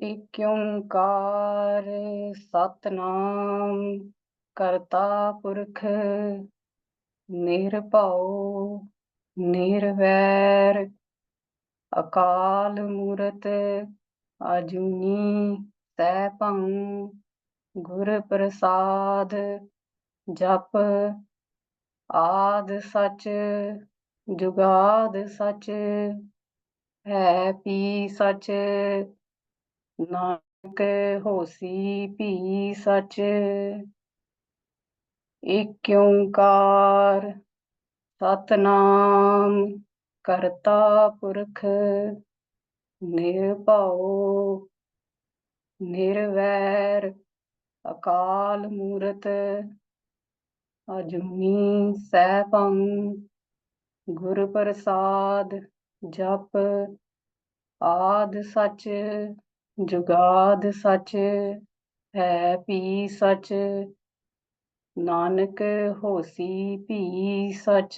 एक ओंकार सतनाम करता पुरख निरभਉ निरवैर अकाल मूरत अजूनी सैभं गुर प्रसाद जप आद सच जुगाद सच है पी सच नानक होसी भी सच। एक ओंकार सतनाम करता पुरख निरभਉ निरवैर अकाल मूरत अजूनी सैभं गुर प्रसाद जप आद सच जुगाद सच है भी सच नानक होसी भी सच।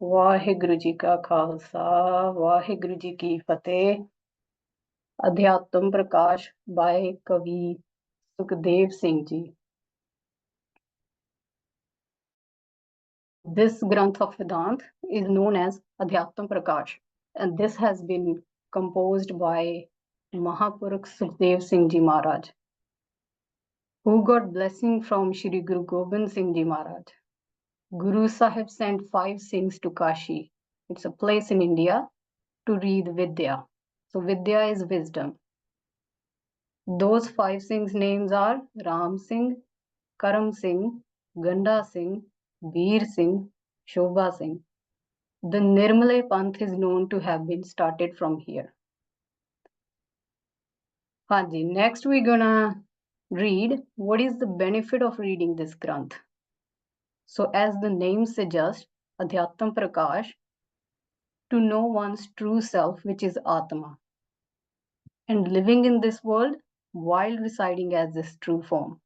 वाहिगुरु जी का खालसा वाहिगुरु जी की फतेह। अध्यात्म प्रकाश बाय कवि Sukhdev Singh ji. This Granth of Vedant is known as Adhyatam Prakash, and this has been composed by Mahapurukh Sukhdev Singh Ji Maharaj, who got blessing from Shri Guru Gobind Singh Ji Maharaj. Guru Sahib sent 5 Singhs to Kashi. It's a place in India to read Vidya. So Vidya is wisdom. Those 5 Singhs' names are Ram Singh, Karam Singh, Ganda Singh, Veer Singh, Shobha Singh. The Nirmale Panth is known to have been started from here. Hanji, next we're gonna read what is the benefit of reading this Granth. So as the name suggests, Adhyatam Prakash, to know one's true self, which is Atma, and living in this world while residing as this true form.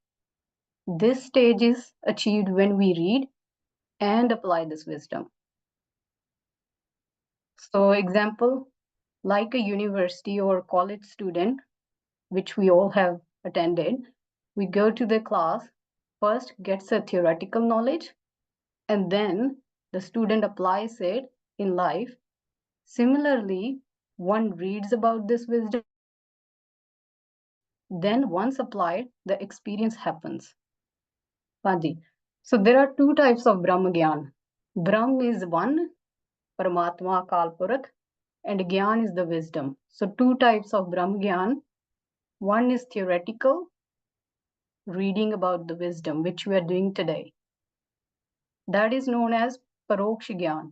This stage is achieved when we read and apply this wisdom. So example, like a university or college student, which we all have attended, we go to the class, first gets a theoretical knowledge, and then the student applies it in life. Similarly, one reads about this wisdom, then once applied, the experience happens. So there are 2 types of Brahma Gyan. Brahm is one, Paramatma Kalpurakh, and Gyan is the wisdom. So 2 types of Brahma Gyan. One is theoretical, reading about the wisdom, which we are doing today. That is known as Paroksha Gyan.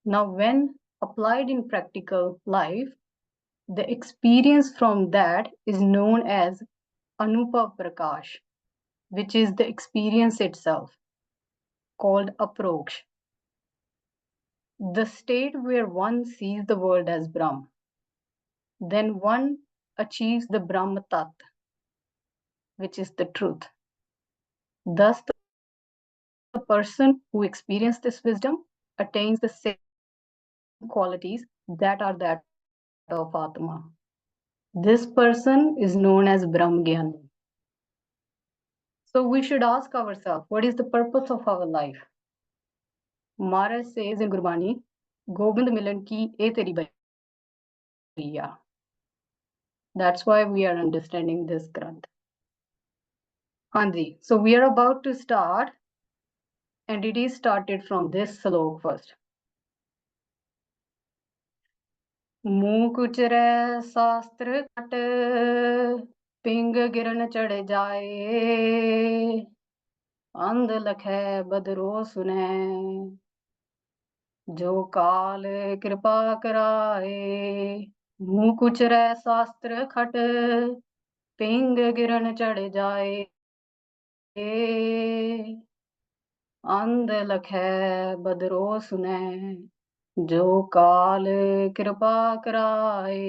Now, when applied in practical life, the experience from that is known as Anubhav Prakash, which is the experience itself, called Aproksha. The state where one sees the world as Brahm. Then one achieves the Brahma Tat, which is the truth. Thus, the person who experiences this wisdom attains the same qualities that are that of Atma. This person is known as Brahmgyani. So we should ask ourselves, what is the purpose of our life? Maharaj says in Gurbani, Gobind Milan ki e teri baiya. That's why we are understanding this Granth. Hanji, so we are about to start, and it is started from this Salok first. मुँह कुचरै शास्त्र cut ping गिरन चढ़ जाए अंध लखै बदरो सुनै जो काल कृपा कराए। मुँह कुचरै शास्त्र खट पिंग गिरन चढ़ जाए अंध लखै बदरो सुनै जो काल कृपा कराए।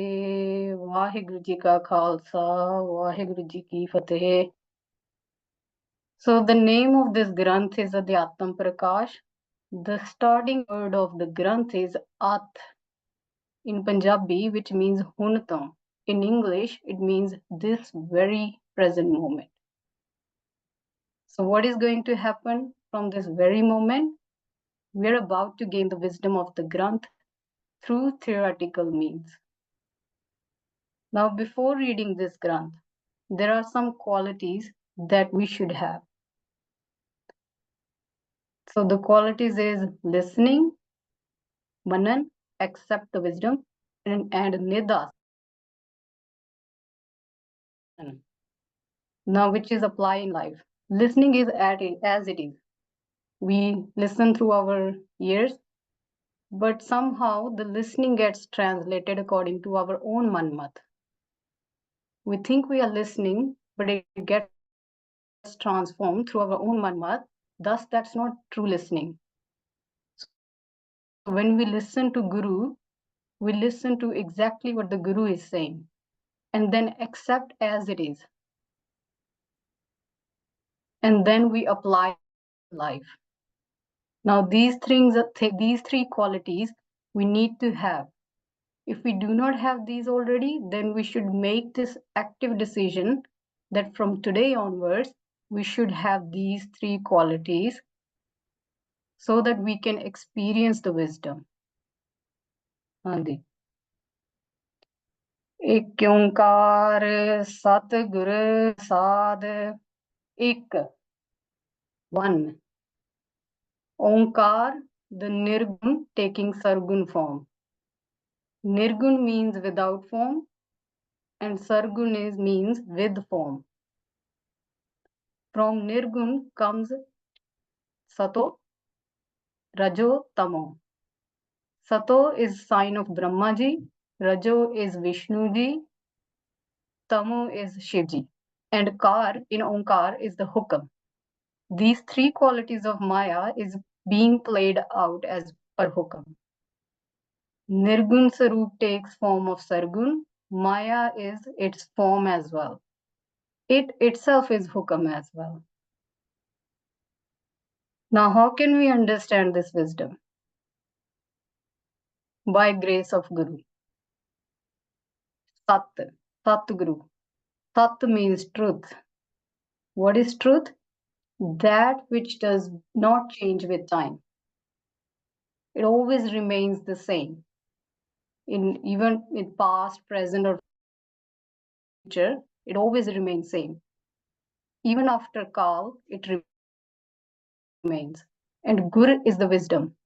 वाहिगुरु जी का खालसा वाहिगुरु जी की फतेह। So the name of this Granth is Adhyatam Prakash. The starting word of the Granth is At in Punjabi, which means hun to. In English, it means this very present moment. So what is going to happen from this very moment? We're about to gain the wisdom of the Granth through theoretical means. Now, before reading this Granth, there are some qualities that we should have. So the qualities is listening, manan, accept the wisdom, and nidas. Now, which is apply in life. Listening is as it is. We listen through our ears, but somehow the listening gets translated according to our own manmat. We think we are listening, but it gets transformed through our own manmat. Thus, that's not true listening. So when we listen to Guru, we listen to exactly what the Guru is saying and then accept as it is. And then we apply life. Now, these three qualities we need to have. If we do not have these already, then we should make this active decision that from today onwards, we should have these three qualities so that we can experience the wisdom. Andi. एक ओंकार सतगुर साध एक one. Onkar, the Nirgun taking Sargun form. Nirgun means without form and Sargun means with form. From Nirgun comes Sato, Rajo, Tamo. Sato is sign of Brahmaji, Rajo is Vishnuji, Tamo is Shivji. And Kar in Onkar is the Hukam. These three qualities of Maya is being played out as per Hukam. Nirgun Sarup takes form of Sargun. Maya is its form as well. It itself is Hukam as well. Now, how can we understand this wisdom? By grace of Guru. Sat, Sat Guru. Sat means truth. What is truth? That which does not change with time. It always remains the same. Even in past, present, or future, it always remains same. Even after Kal, it remains. And Gur is the wisdom,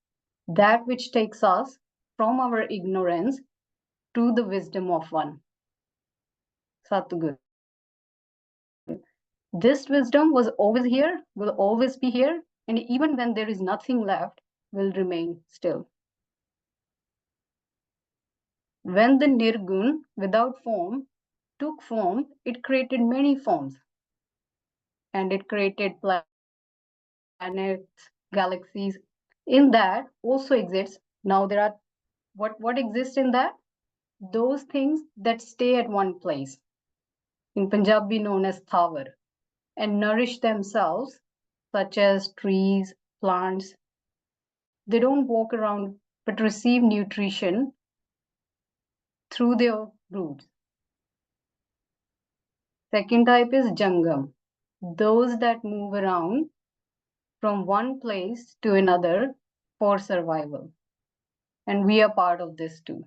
that which takes us from our ignorance to the wisdom of one. Satguru. This wisdom was always here, will always be here, and even when there is nothing left, will remain still. When the Nirgun, without form, took form, it created many forms. And it created planets, galaxies. In that also exists, now there are, what exists in that? Those things that stay at one place, in Punjabi known as thawar, and nourish themselves, such as trees, plants. They don't walk around, but receive nutrition through their roots. Second type is Jangam, those that move around from one place to another for survival. And we are part of this too.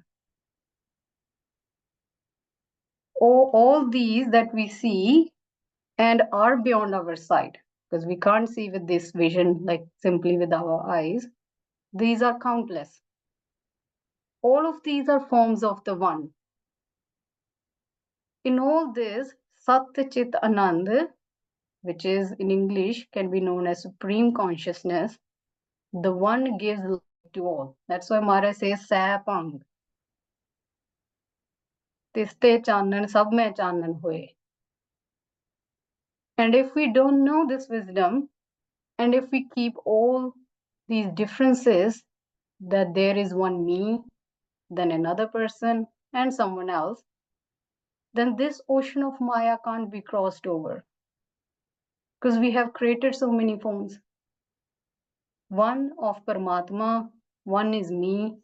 All these that we see and are beyond our sight, because we can't see with this vision, like simply with our eyes. These are countless. All of these are forms of the one. In all this, Sat Chit Anand, which is in English can be known as supreme consciousness, the one gives life to all. That's why Maharaj says Sapang. Tiste chanan sab mein chanan hoye. And if we don't know this wisdom, and if we keep all these differences, that there is one me, then another person, and someone else, then this ocean of Maya can't be crossed over. Because we have created so many forms. One of Paramatma, one is me,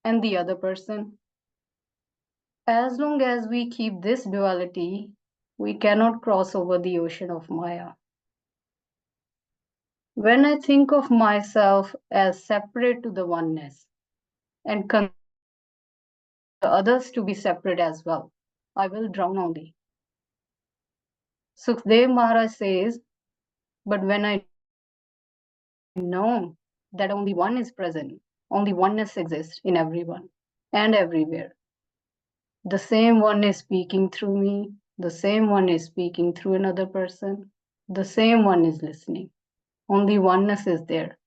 and the other person. As long as we keep this duality, we cannot cross over the ocean of Maya. When I think of myself as separate to the oneness and consider others to be separate as well, I will drown only. Sukhdev Maharaj says, but when I know that only one is present, only oneness exists in everyone and everywhere. The same one is speaking through me, the same one is speaking through another person, the same one is listening. Only oneness is there.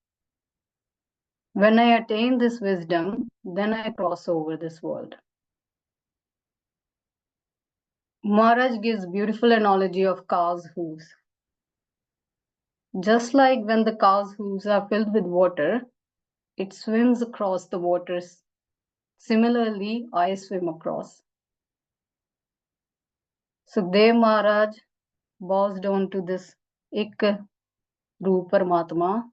When I attain this wisdom, then I cross over this world. Maharaj gives beautiful analogy of cow's hooves. Just like when the cow's hooves are filled with water, it swims across the waters. Similarly, I swim across. Sukhdev Maharaj bows down to this Ik Roop Paramatma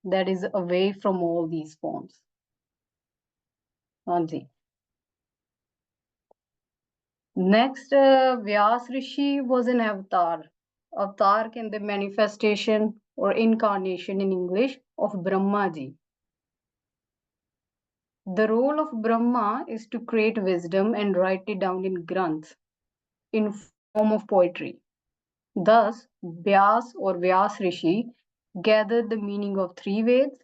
that is away from all these forms. Anji. Next, Vyas Rishi was an avatar. Avatar can be manifestation or incarnation in English of Brahma Ji. The role of Brahma is to create wisdom and write it down in Granth in form of poetry. Thus, Vyas or Vyas Rishi gathered the meaning of three Veds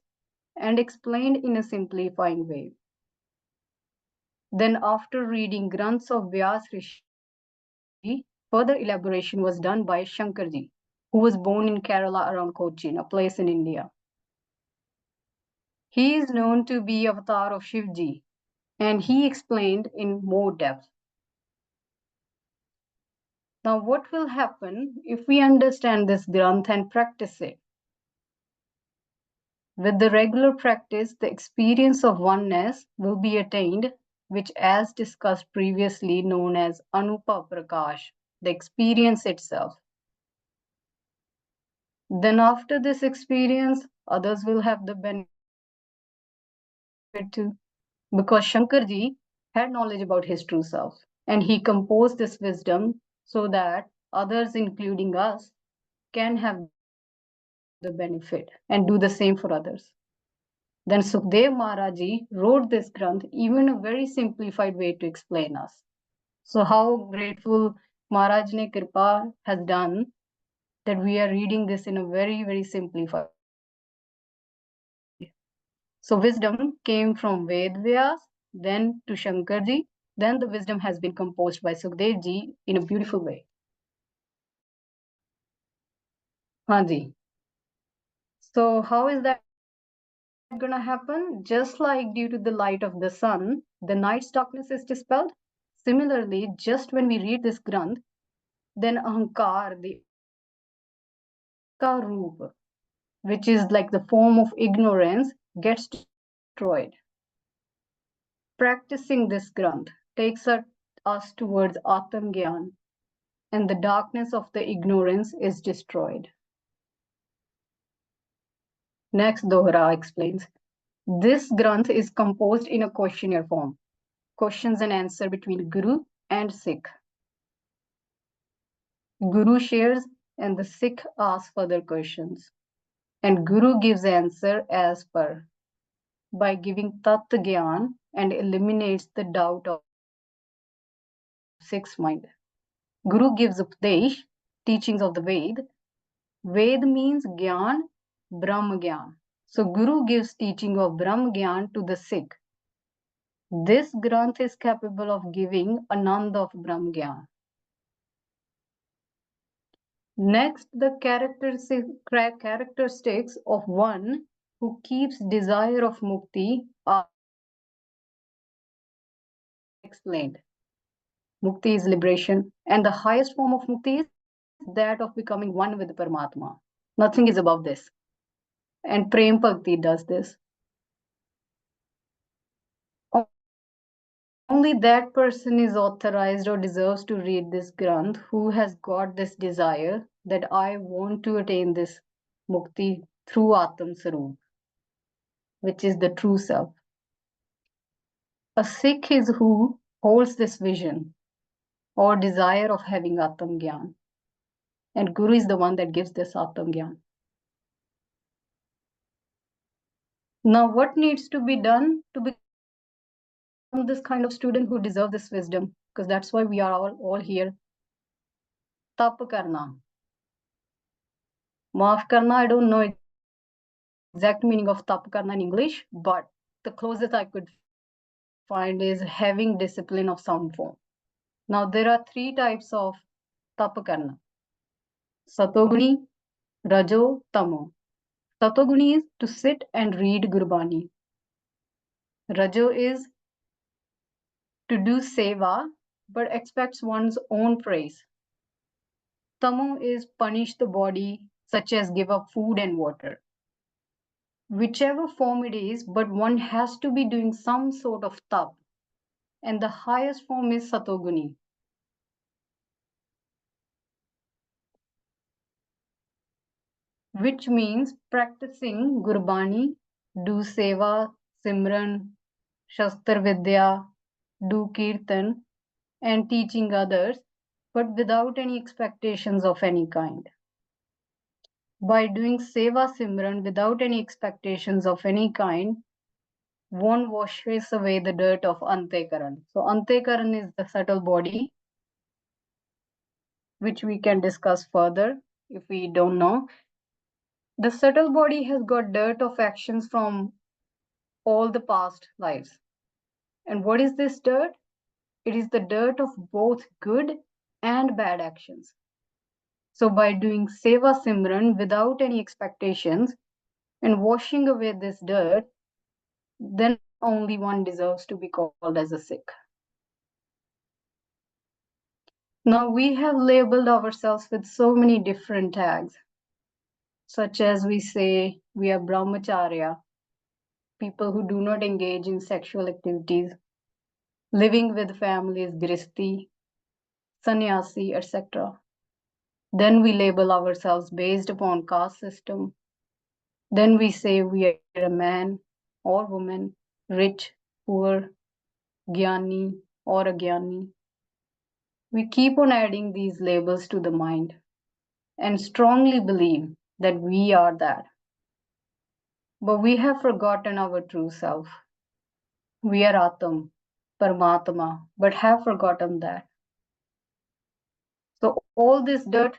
and explained in a simplifying way. Then, after reading Granths of Vyas Rishi, further elaboration was done by Shankarji, who was born in Kerala around Cochin, a place in India. He is known to be avatar of Shivji, and he explained in more depth. Now, what will happen if we understand this Granth and practice it? With the regular practice, the experience of oneness will be attained, which, as discussed previously, known as Anupa Prakash, the experience itself. Then, after this experience, others will have the benefit too, because Shankarji had knowledge about his true self, and he composed this wisdom so that others, including us, can have the benefit and do the same for others. Then Sukhdev Maharaji wrote this Granth even a very simplified way to explain us. So how grateful Maharaj ne Kripa has done that we are reading this in a very, very simplified way. So wisdom came from Ved Vyas, then to Shankarji, then the wisdom has been composed by Sukhdev ji in a beautiful way. Hanji. So how is that going to happen? Just like due to the light of the sun, the night's darkness is dispelled. Similarly, just when we read this Granth, then Ahankar, the Karup, which is like the form of ignorance, gets destroyed. Practicing this Granth takes us towards Atam Gyan, and the darkness of the ignorance is destroyed. Next, Dohra explains. This Granth is composed in a questionnaire form, questions and answer between Guru and Sikh. Guru shares and the Sikh asks further questions, and Guru gives answer as per, by giving Tat Gyan and eliminates the doubt of Sikh's mind. Guru gives Upadesh, teachings of the Ved. Ved means Gyan, Brahm Gyan. So Guru gives teaching of Brahm Gyan to the Sikh. This Granth is capable of giving Anand of Brahm Gyan. Next, the characteristics of one who keeps desire of mukti are explained. Mukti is liberation, and the highest form of mukti is that of becoming one with Paramatma. Nothing is above this. And Prem Bhakti does this. Only that person is authorized or deserves to read this Granth who has got this desire that I want to attain this mukti through Atam Sarup, which is the true self. A Sikh is who holds this vision or desire of having Atam Gyan. And Guru is the one that gives this Atam Gyan. Now, what needs to be done to become this kind of student who deserve this wisdom? Because that's why we are all here. Tap karna. Maaf karna, I don't know exact meaning of tap karna in English, but the closest I could find is having discipline of some form. Now, there are three types of tap karna. Satoguni, Rajo, Tamo. Satoguni is to sit and read Gurbani. Rajo is to do seva, but expects one's own praise. Tamo is punish the body, such as give up food and water. Whichever form it is, but one has to be doing some sort of tap. And the highest form is Satoguni. Which means practicing Gurbani, do seva, Simran, Shastra Vidya, do Kirtan, and teaching others, but without any expectations of any kind. By doing Seva Simran without any expectations of any kind, one washes away the dirt of Antekaran. So Antekaran is the subtle body, which we can discuss further if we don't know. The subtle body has got dirt of actions from all the past lives. And what is this dirt? It is the dirt of both good and bad actions. So by doing Seva Simran without any expectations and washing away this dirt, then only one deserves to be called as a Sikh. Now we have labeled ourselves with so many different tags, such as we say we are brahmacharya, people who do not engage in sexual activities, living with families, grihasti, sannyasi, etc. Then we label ourselves based upon caste system. Then we say we are a man or woman, rich, poor, jnani or agyani. We keep on adding these labels to the mind and strongly believe that we are that. But we have forgotten our true self. We are Atam, Paramatma, but have forgotten that. So all this dirt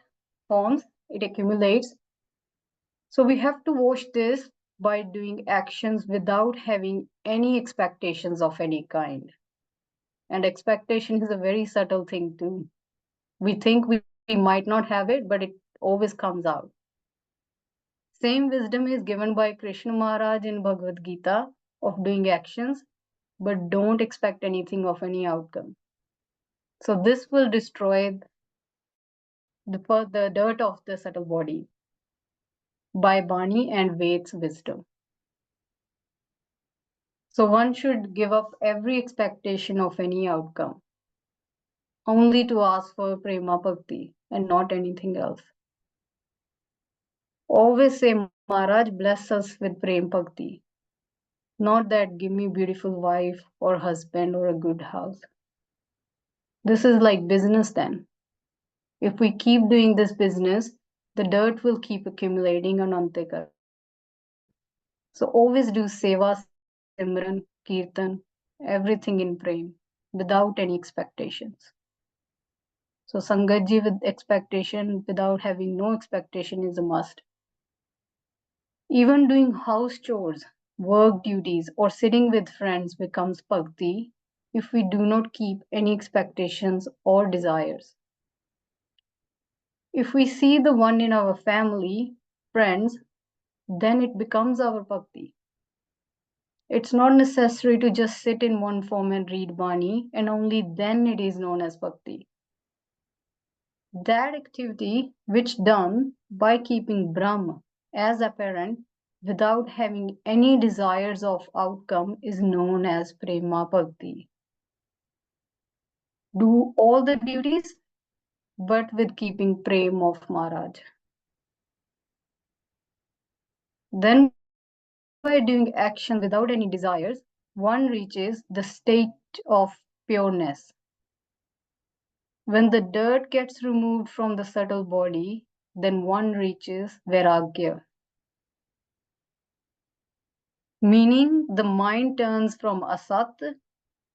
forms, it accumulates. So we have to wash this by doing actions without having any expectations of any kind. And expectation is a very subtle thing too. We think we might not have it, but it always comes out. Same wisdom is given by Krishna Maharaj in Bhagavad Gita of doing actions, but don't expect anything of any outcome. So this will destroy the dirt of the subtle body by Bani and Ved's wisdom. So one should give up every expectation of any outcome, only to ask for prema bhakti and not anything else. Always say, Maharaj, bless us with prem bhakti. Not that give me beautiful wife or husband or a good house. This is like business then. If we keep doing this business, the dirt will keep accumulating on Antekar. So always do seva, simran, kirtan, everything in prem, without any expectations. So Sangatji with expectation, without having no expectation is a must. Even doing house chores, work duties, or sitting with friends becomes bhakti if we do not keep any expectations or desires. If we see the one in our family, friends, then it becomes our bhakti. It's not necessary to just sit in one form and read Bani, and only then it is known as bhakti. That activity which done by keeping Brahma as apparent without having any desires of outcome is known as prema bhakti. Do all the duties, but with keeping prem of Maharaj. Then by doing action without any desires, one reaches the state of pureness. When the dirt gets removed from the subtle body, then one reaches Vairagya. Meaning the mind turns from asat,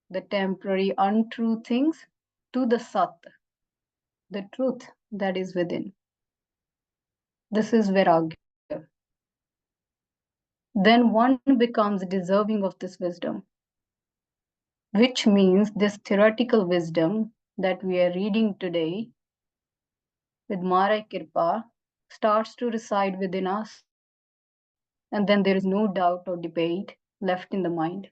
the temporary untrue things, to the sat, the truth that is within. This is Vairagya. Then one becomes deserving of this wisdom, which means this theoretical wisdom that we are reading today with Mara Kirpa starts to reside within us, and then there is no doubt or debate left in the mind.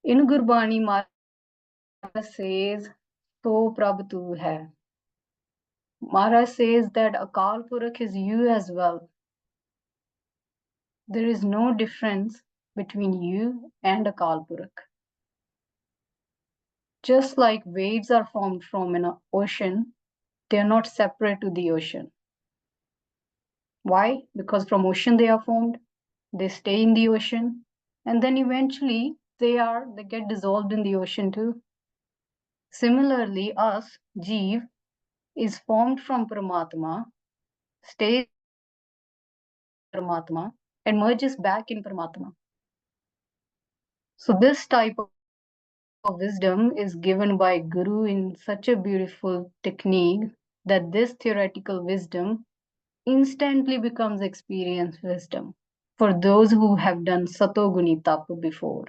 In Gurbani, Maharaj says, "So Prabh tu hai." Maharaj says that Akal Purakh is you as well. There is no difference between you and Akal Purakh. Just like waves are formed from an ocean, they are not separate to the ocean. Why? Because from ocean they are formed, they stay in the ocean, and then eventually they get dissolved in the ocean too. Similarly, us, Jeev, is formed from Paramatma, stays in Paramatma, and merges back in Paramatma. So this type of wisdom is given by Guru in such a beautiful technique that this theoretical wisdom instantly becomes experienced wisdom for those who have done Satoguni Tapa before.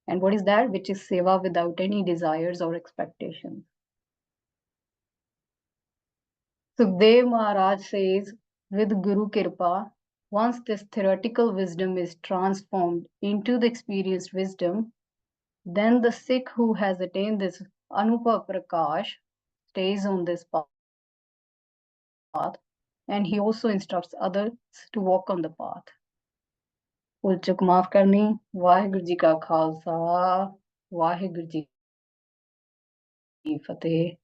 And what is that? Which is seva without any desires or expectations. Sukhdev Maharaj says, with Guru Kirpa, once this theoretical wisdom is transformed into the experienced wisdom, then the Sikh who has attained this Anupa Prakash stays on this path, and he also instructs others to walk on the path. ਭੁੱਲ ਚੁੱਕ ਮਾਫ ਕਰਨੀ ਵਾਹਿਗੁਰੂ ਜੀ ਕਾ ਖਾਲਸਾ ਵਾਹਿਗੁਰੂ ਜੀ ਕੀ ਫਤਿਹ